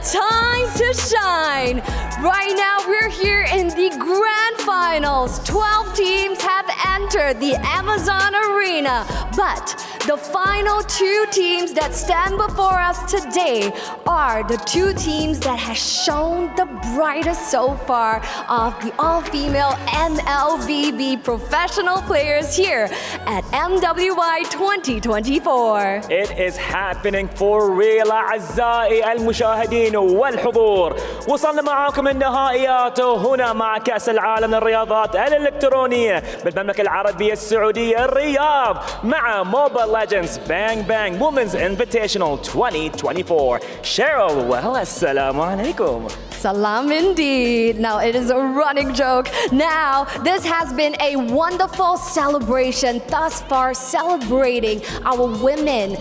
time to shine. Right now, we're here in the grand finals. 12 teams have entered the Amazon Arena, but the final two teams that stand before us today are the two teams that have shown the brightest so far of the all-female MLBB professional players here at MWI 2024. It is happening for real أعزائي المشاهدين والحضور. وصلنا معاكم النهائيات هنا مع كأس العالم للرياضات الإلكترونية بالمملكة العربية السعودية الرياض مع موبايل ليجندز بانج بانج وومنز انفيتيشنال 2024. Cheryl, well, assalamu alaikum. Salam indeed. Now it is a running joke. Now this has been a wonderful celebration thus far, celebrating our women,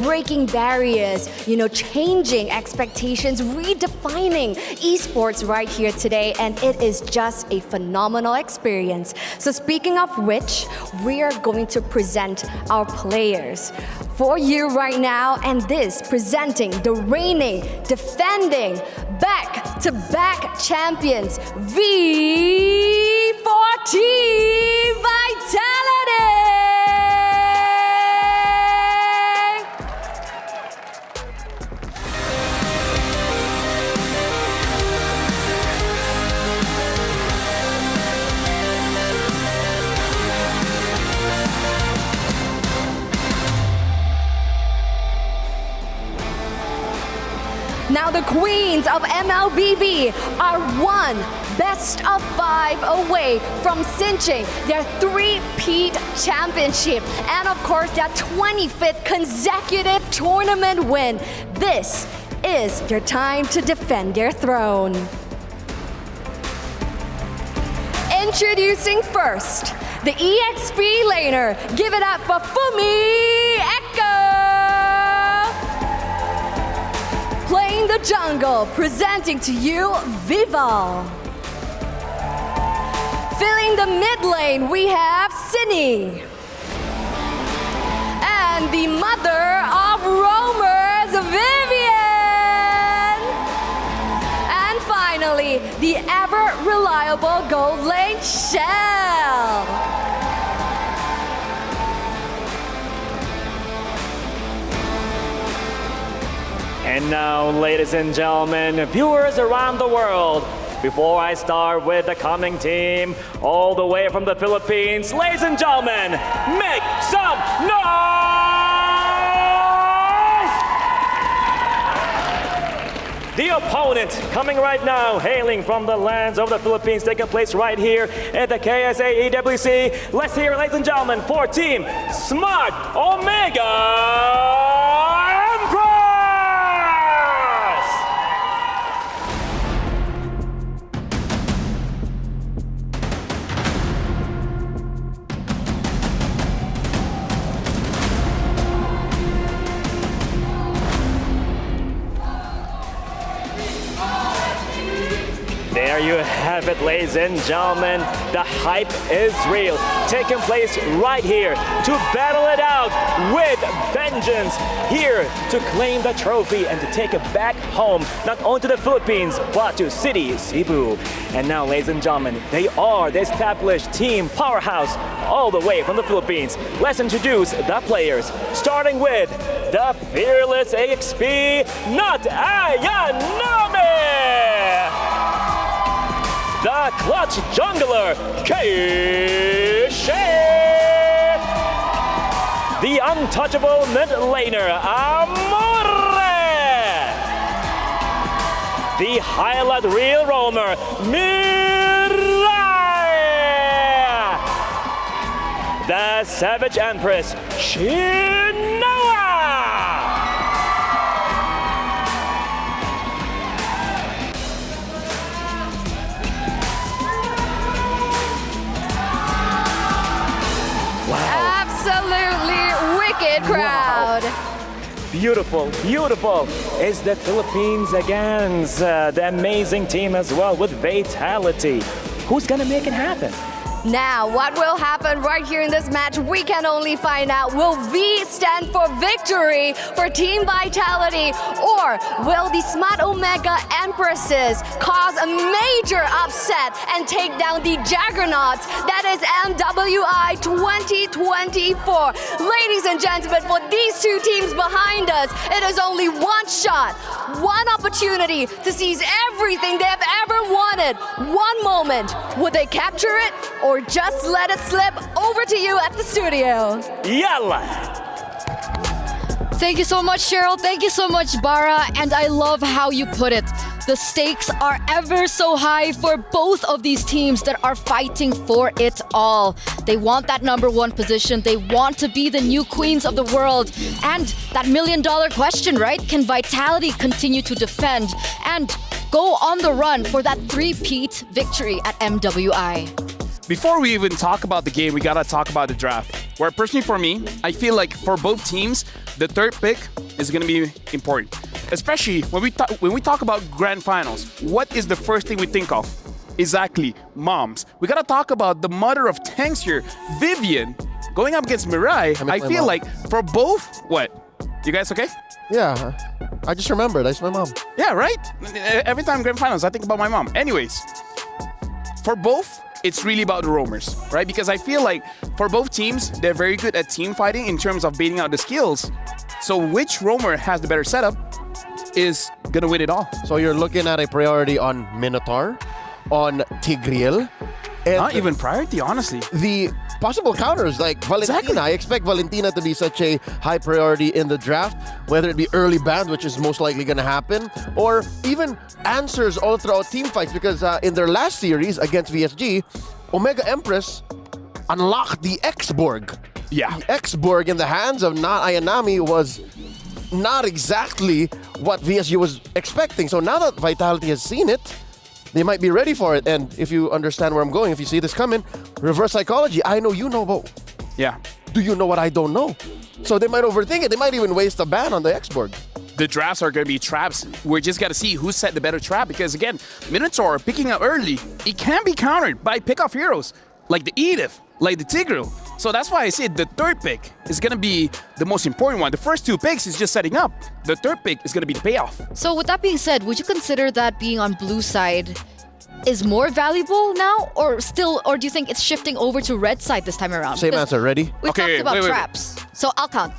breaking barriers, changing expectations, redefining esports right here today, and it is just a phenomenal experience. So speaking of which, we are going to present our players for you right now, and this presenting the reigning, defending, back-to-back champions, V14 Vitality! Now the queens of MLBB are one best of 5 away from cinching their 3-peat championship and of course their 25th consecutive tournament win. This is your time to defend their throne. Introducing first, the EXP laner. Give it up for Fumi Echo. Playing the jungle, presenting to you Vival. Filling the mid lane, we have Cindy. And the mother of roamers, Vivian. And finally, the ever-reliable gold lane, Shell. And now, ladies and gentlemen, viewers around the world, before I start with the coming team, all the way from the Philippines, ladies and gentlemen, make some noise! The opponent coming right now, hailing from the lands of the Philippines, taking place right here at the KSA EWC. Let's hear it, ladies and gentlemen, for Team Smart Omega! There you have it, ladies and gentlemen. The hype is real. Taking place right here to battle it out with vengeance. Here to claim the trophy and to take it back home, not only to the Philippines, but to city Cebu. And now, ladies and gentlemen, they are the established team powerhouse all the way from the Philippines. Let's introduce the players, starting with the fearless AXP, not Ayanami! The clutch jungler, K-Shape! The untouchable mid laner, Amore! The highlight reel roamer, Mirai! The savage empress, Shinoa! Absolutely wicked crowd. Wow. Beautiful, beautiful. It's the Philippines against the amazing team as well with Vitality. Who's gonna make it happen? Now, what will happen right here in this match, we can only find out. Will V stand for victory for Team Vitality, or will the Smart Omega Empresses cause a major upset and take down the Juggernauts? That is MWI 2024. Ladies and gentlemen, for these two teams behind us, it is only one shot, one opportunity to seize everything they have ever wanted. One moment. Would they capture it or just let it slip? Over to you at the studio. Yalla! Thank you so much, Cheryl. Thank you so much, Bara. And I love how you put it. The stakes are ever so high for both of these teams that are fighting for it all. They want that #1 position. They want to be the new queens of the world. And that $1 million question, right? Can Vitality continue to defend and go on the run for that three-peat victory at MWI? Before we even talk about the game, we gotta talk about the draft. Where personally for me, I feel like for both teams, the third pick is gonna be important. Especially when we talk about grand finals, what is the first thing we think of? Exactly, moms. We gotta talk about the mother of tanks here, Vivian, going up against Mirai. I feel like for both, what? You guys okay? Yeah, I just remembered. That's my mom. Yeah, right? Every time grand finals, I think about my mom. Anyways, for both, it's really about the roamers, right? Because I feel like for both teams, they're very good at team fighting in terms of baiting out the skills. So which roamer has the better setup is gonna win it all. So you're looking at a priority on Minotaur, on Tigreal, and Not even priority, honestly. the possible counters like Valentina. Exactly. I expect Valentina to be such a high priority in the draft, whether it be early banned, which is most likely going to happen, or even answers all throughout team fights, because in their last series against VSG, Omega Empress unlocked the X-Borg. Yeah. The X-Borg in the hands of Na Ayanami was not exactly what VSG was expecting. So now that Vitality has seen it, they might be ready for it. And if you understand where I'm going, if you see this coming, reverse psychology, I know you know, but Yeah. do you know what I don't know? So they might overthink it. They might even waste a ban on the X-Borg. The drafts are going to be traps. We just got to see who set the better trap, because again, Minotaur picking up early, it can be countered by pick-off heroes like the Edith, like the Tigreal. So that's why I said the third pick is going to be the most important one. The first two picks is just setting up. The third pick is going to be the payoff. So with that being said, would you consider that being on blue side is more valuable now, or do you think it's shifting over to red side this time around? Same Because answer. Ready? We've Okay, talked about wait. traps. So I'll count.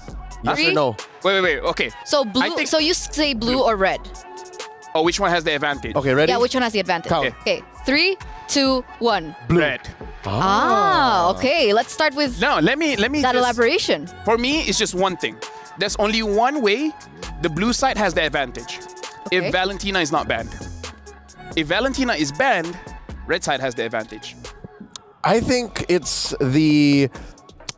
Yes Three. or no? Wait. Okay. So blue. I think- So you say blue or red? Oh, which one has the advantage? Okay, ready? Yeah, which one has the advantage? Count. Okay, 3, 2, 1. Blue. Red. Okay. Let's start with No, let me that just, elaboration. For me, it's just one thing. There's only one way the blue side has the advantage. Okay. If Valentina is not banned. If Valentina is banned, red side has the advantage. I think it's the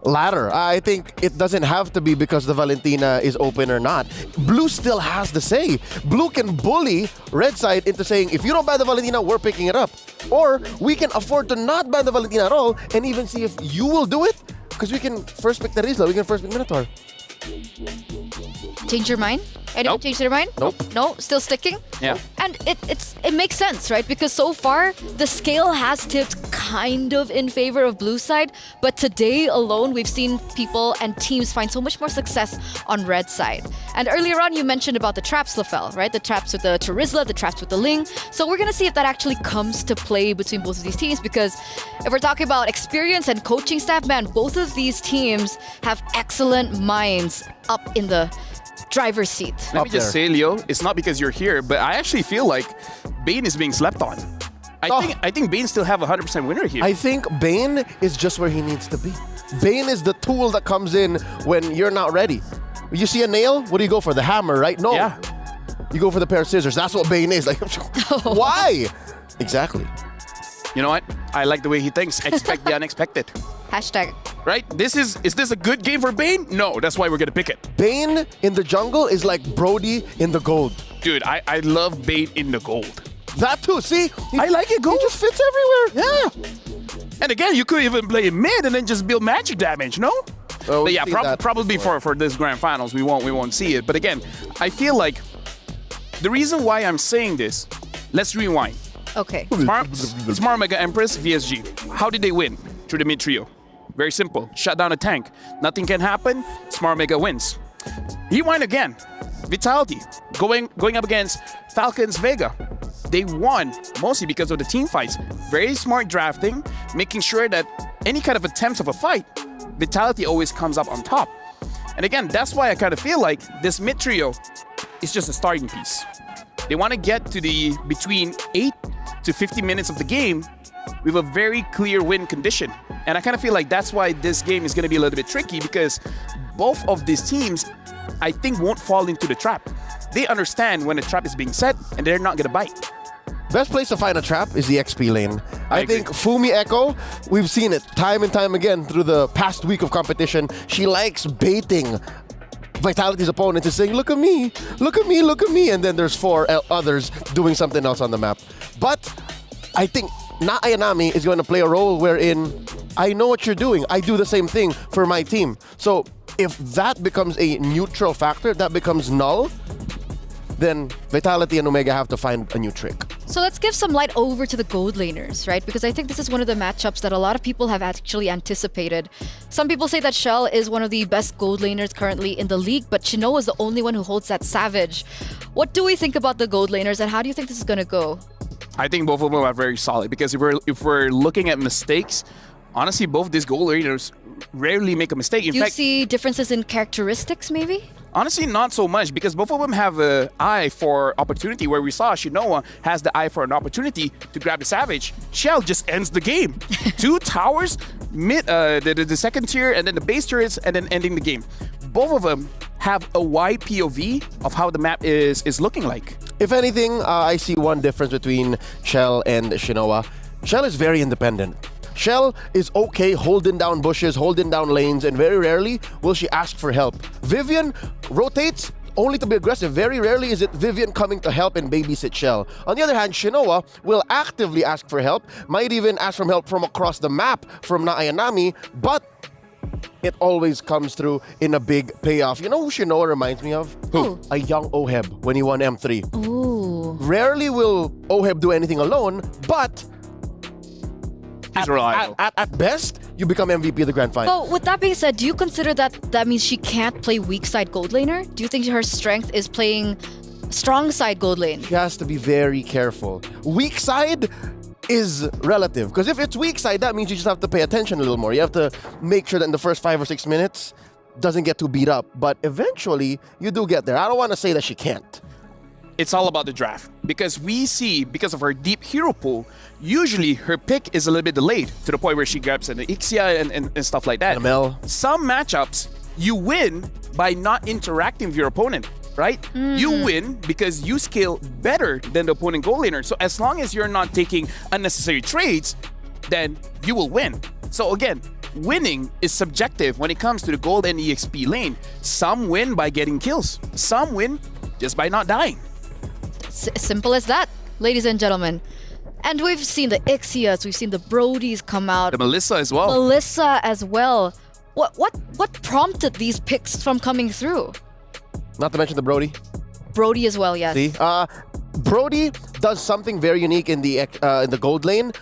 latter. I think it doesn't have to be because the Valentina is open or not. Blue still has the say. Blue can bully red side into saying, if you don't ban the Valentina, we're picking it up. Or we can afford to not ban the Valentina at all and even see if you will do it, because we can first pick the Rizla, we can first pick Minotaur. Change your mind? Anyone Nope. change their mind? Nope. No? Still sticking? Yeah. And it makes sense, right? Because so far, the scale has tipped kind of in favor of blue side, but today alone, we've seen people and teams find so much more success on red side. And earlier on, you mentioned about the traps, Lafel, right? The traps with the Terizla, the traps with the Ling. So we're gonna see if that actually comes to play between both of these teams, because if we're talking about experience and coaching staff, man, both of these teams have excellent minds up in the driver's seat. Let Up me just there. say, Leo, it's not because you're here, but I actually feel like Bane is being slept on. I think Bane still have a 100% winner here. I think Bane is just where he needs to be. Bane is the tool that comes in when you're not ready. You see a nail, what do you go for? The hammer, right? No. Yeah. You go for the pair of scissors. That's what Bane is. Like, why? Exactly. You know what? I like the way he thinks. Expect the unexpected. Hashtag. Right? Is this a good game for Bane? No, that's why we're gonna pick it. Bane in the jungle is like Brody in the gold. Dude, I love Bane in the gold. That too. See? I like it gold. He just fits everywhere. Yeah. And again, you could even play him mid and then just build magic damage, no? Oh, But yeah, we've seen that probably before. for this grand finals, we won't see it. But again, I feel like the reason why I'm saying this, let's rewind. Okay. Smart Mega Empress VSG. How did they win? through the mid trio. Very simple. Shut down a tank. Nothing can happen. Smart Omega wins. Rewind again. Vitality going up against Falcons Vega. They won mostly because of the team fights. Very smart drafting, making sure that any kind of attempts of a fight, Vitality always comes up on top. And again, that's why I kind of feel like this mid trio is just a starting piece. They want to get to the between 8 to 50 minutes of the game with a very clear win condition. And I kind of feel like that's why this game is going to be a little bit tricky, because both of these teams, I think, won't fall into the trap. They understand when a trap is being set and they're not going to bite. Best place to find a trap is the XP lane. I agree. think Fumi Echo, we've seen it time and time again through the past week of competition. She likes baiting Vitality's opponents and saying, look at me, look at me, look at me. And then there's four others doing something else on the map. But I think Na Ayanami is going to play a role wherein I know what you're doing. I do the same thing for my team. So if that becomes a neutral factor, that becomes null, then Vitality and Omega have to find a new trick. So let's give some light over to the gold laners, right? Because I think this is one of the matchups that a lot of people have actually anticipated. Some people say that Shell is one of the best gold laners currently in the league, but Chinoa is the only one who holds that Savage. What do we think about the gold laners, and how do you think this is going to go? I think both of them are very solid, because if we're looking at mistakes, honestly, both these goal laners rarely make a mistake. In Do you fact, see differences in characteristics, maybe? honestly, not so much, because both of them have an eye for opportunity, where we saw Shinoa has the eye for an opportunity to grab the Savage. Shell just ends the game. 2 towers, mid, the second tier, and then the base turrets, and then ending the game. Both of them have a wide POV of how the map is looking like. If anything, I see one difference between Shell and Shinoa. Shell is very independent. Shell is okay holding down bushes, holding down lanes, and very rarely will she ask for help. Vivian rotates only to be aggressive. Very rarely is it Vivian coming to help and babysit Shell. On the other hand, Shinoa will actively ask for help, might even ask for help from across the map from Na Ayanami, but it always comes through in a big payoff. You know who Shinoa reminds me of? Who? A young Oheb when he won M3. Ooh. Rarely will Oheb do anything alone, but He's reliable. at best, you become MVP of the grand final. But with that being said, do you consider that means she can't play weak side gold laner? Do you think her strength is playing strong side gold lane? She has to be very careful. Weak side is relative, because if it's weak side, that means you just have to pay attention a little more. You have to make sure that in the first 5 or 6 minutes doesn't get too beat up, but eventually you do get there. I don't want to say that she can't. It's all about the draft, because we see, because of her deep hero pool, usually her pick is a little bit delayed to the point where she grabs an Ixia and stuff like that. ML. Some matchups, you win by not interacting with your opponent, right? You win because you scale better than the opponent goal laner. So as long as you're not taking unnecessary trades, then you will win. So again, winning is subjective when it comes to the gold and EXP lane. Some win by getting kills. Some win just by not dying. Simple as that, ladies and gentlemen. And we've seen the Ixias, we've seen the Brodies come out. The Melissa as well. Melissa as well. What prompted these picks from coming through? Not to mention the Brody. Brody as well, yes. See, Brody does something very unique in the gold lane.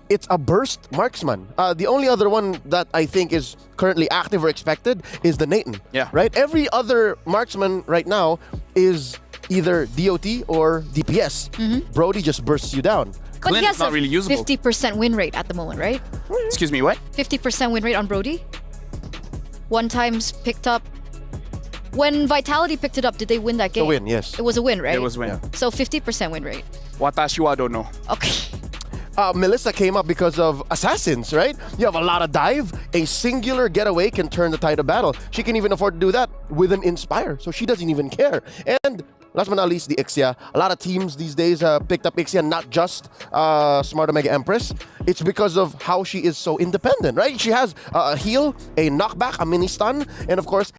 It's a burst marksman. The only other one that I think is currently active or expected is the Nathan. Yeah. Right? Every other marksman right now is either DOT or DPS. Brody just bursts you down. But Clint he is has not a really usable. 50% win rate at the moment, right? Excuse me, what? 50% win rate on Brody. One times picked up. When Vitality picked it up, did they win that game? A win, yes. It was a win, right? It was win. Yeah. So 50% win rate. Watashi wa don't know. Okay. Melissa came up because of assassins, right? You have a lot of dive. A singular getaway can turn the tide of battle. She can even afford to do that with an Inspire, so she doesn't even care. And last but not least, the Ixia. A lot of teams these days picked up Ixia, not just Smart Omega Empress. It's because of how she is so independent, right? She has a heal, a knockback, a mini stun, and of course,